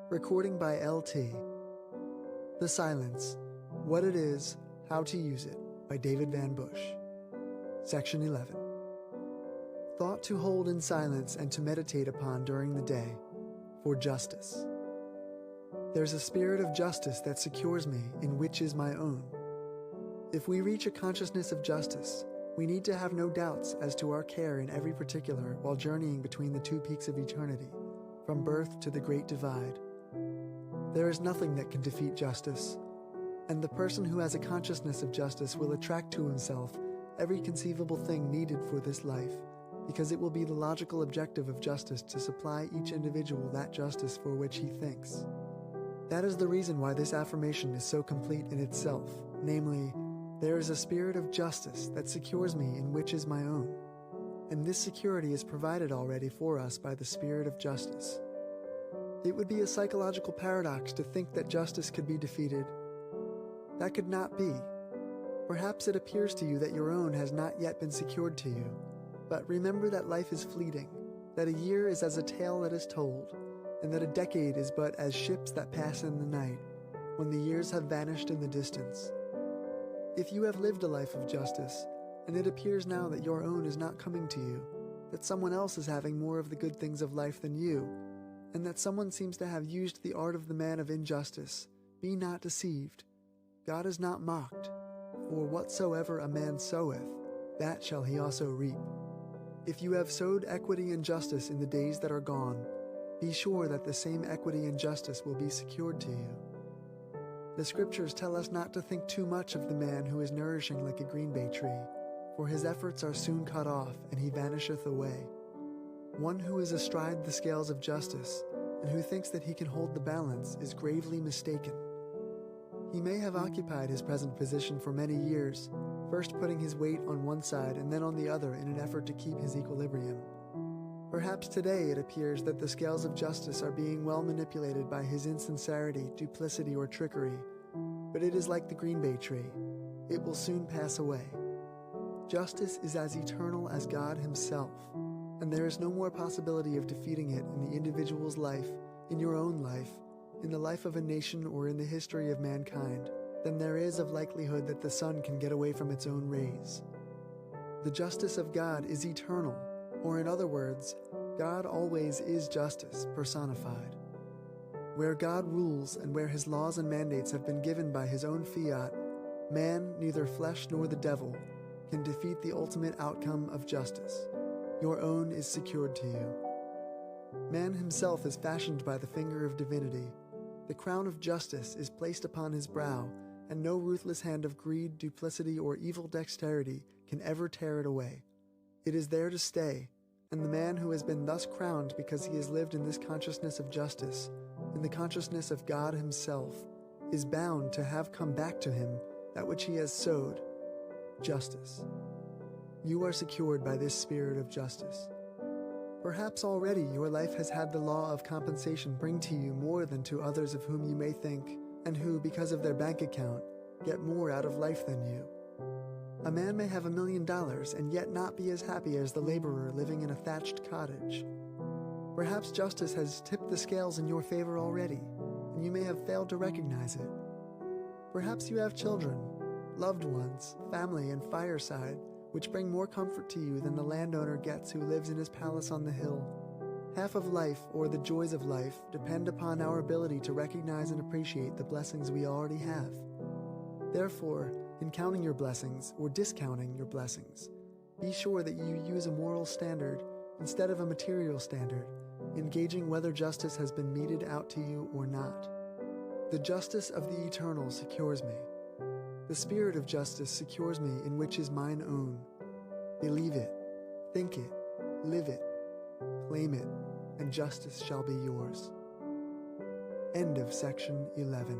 Recording by LT. The Silence, What It Is, How to Use It by David Van Bush. Section 11. Thought to hold in silence and to meditate upon during the day, for justice. There's a spirit of justice that secures me, in which is my own. If we reach a consciousness of justice, we need to have no doubts as to our care in every particular while journeying between the two peaks of eternity, from birth to the great divide. There is nothing that can defeat justice, and the person who has a consciousness of justice will attract to himself every conceivable thing needed for this life, because it will be the logical objective of justice to supply each individual that justice for which he thinks. That is the reason why this affirmation is so complete in itself, namely, there is a spirit of justice that secures me in which is my own, and this security is provided already for us by the spirit of justice. It would be a psychological paradox to think that justice could be defeated. That could not be. Perhaps it appears to you that your own has not yet been secured to you, but remember that life is fleeting, that a year is as a tale that is told, and that a decade is but as ships that pass in the night, when the years have vanished in the distance. If you have lived a life of justice, and it appears now that your own is not coming to you, that someone else is having more of the good things of life than you, and that someone seems to have used the art of the man of injustice, be not deceived. God is not mocked, for whatsoever a man soweth, that shall he also reap. If you have sowed equity and justice in the days that are gone, be sure that the same equity and justice will be secured to you. The scriptures tell us not to think too much of the man who is nourishing like a green bay tree, for his efforts are soon cut off, and he vanisheth away. One who is astride the scales of justice, and who thinks that he can hold the balance, is gravely mistaken. He may have occupied his present position for many years, first putting his weight on one side and then on the other in an effort to keep his equilibrium. Perhaps today it appears that the scales of justice are being well manipulated by his insincerity, duplicity, or trickery, but it is like the green bay tree. It will soon pass away. Justice is as eternal as God himself, and there is no more possibility of defeating it in the individual's life, in your own life, in the life of a nation, or in the history of mankind, than there is of likelihood that the sun can get away from its own rays. The justice of God is eternal, or in other words, God always is justice personified. Where God rules and where his laws and mandates have been given by his own fiat, man, neither flesh nor the devil, can defeat the ultimate outcome of justice. Your own is secured to you. Man himself is fashioned by the finger of divinity. The crown of justice is placed upon his brow, and no ruthless hand of greed, duplicity, or evil dexterity can ever tear it away. It is there to stay, and the man who has been thus crowned because he has lived in this consciousness of justice, in the consciousness of God himself, is bound to have come back to him that which he has sowed, justice. You are secured by this spirit of justice. Perhaps already your life has had the law of compensation bring to you more than to others of whom you may think, and who, because of their bank account, get more out of life than you. A man may have $1 million and yet not be as happy as the laborer living in a thatched cottage. Perhaps justice has tipped the scales in your favor already, and you may have failed to recognize it. Perhaps you have children, loved ones, family, and fireside, which bring more comfort to you than the landowner gets who lives in his palace on the hill. Half of life, or the joys of life, depend upon our ability to recognize and appreciate the blessings we already have. Therefore, in counting your blessings, or discounting your blessings, be sure that you use a moral standard instead of a material standard, in gauging whether justice has been meted out to you or not. The justice of the eternal secures me. The spirit of justice secures me in which is mine own. Believe it, think it, live it, claim it, and justice shall be yours. End of section 11.